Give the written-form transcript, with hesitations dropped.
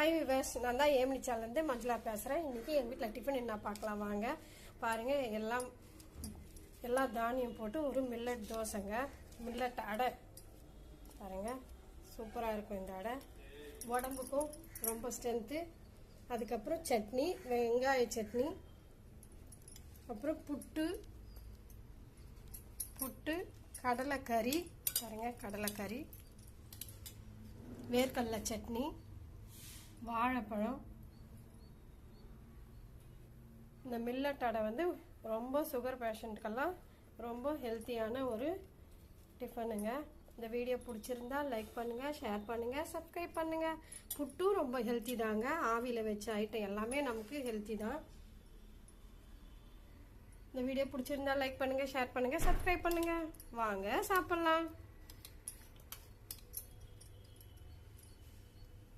Hi viewers, நான் தான் ஏமினி சேனல்லேருந்து மஞ்சளா பேசுகிறேன். இன்றைக்கி எங்கள் வீட்டில் டிஃபன் என்ன பார்க்கலாம் வாங்க. பாருங்கள், எல்லா தானியம் போட்டு ஒரு மில்லட் தோசைங்க, மில்லட் அடை. பாருங்கள், சூப்பராக இருக்கும் இந்த அடை, உடம்புக்கும் ரொம்ப ஸ்ட்ரென்த்து. அதுக்கப்புறம் சட்னி, வெங்காய சட்னி, அப்புறம் புட்டு, கடலைக்கறி. பாருங்கள், கடலைக்கறி, வேர்க்கடலை சட்னி, வாழைப்பழம். இந்த மில்லட் அடை வந்து ரொம்ப சுகர் பேஷண்ட்டுக்கெல்லாம் ரொம்ப ஹெல்த்தியான ஒரு டிஃபனுங்க. இந்த வீடியோ பிடிச்சிருந்தா லைக் பண்ணுங்கள், ஷேர் பண்ணுங்கள், சப்ஸ்கிரைப் பண்ணுங்கள். புட்டும் ரொம்ப ஹெல்த்தி தாங்க. ஆவியில் வச்ச ஐட்டம் எல்லாமே நமக்கு ஹெல்த்தி தான். இந்த வீடியோ பிடிச்சிருந்தா லைக் பண்ணுங்கள், ஷேர் பண்ணுங்கள், சப்ஸ்கிரைப் பண்ணுங்கள். வாங்க சாப்பிட்லாம்.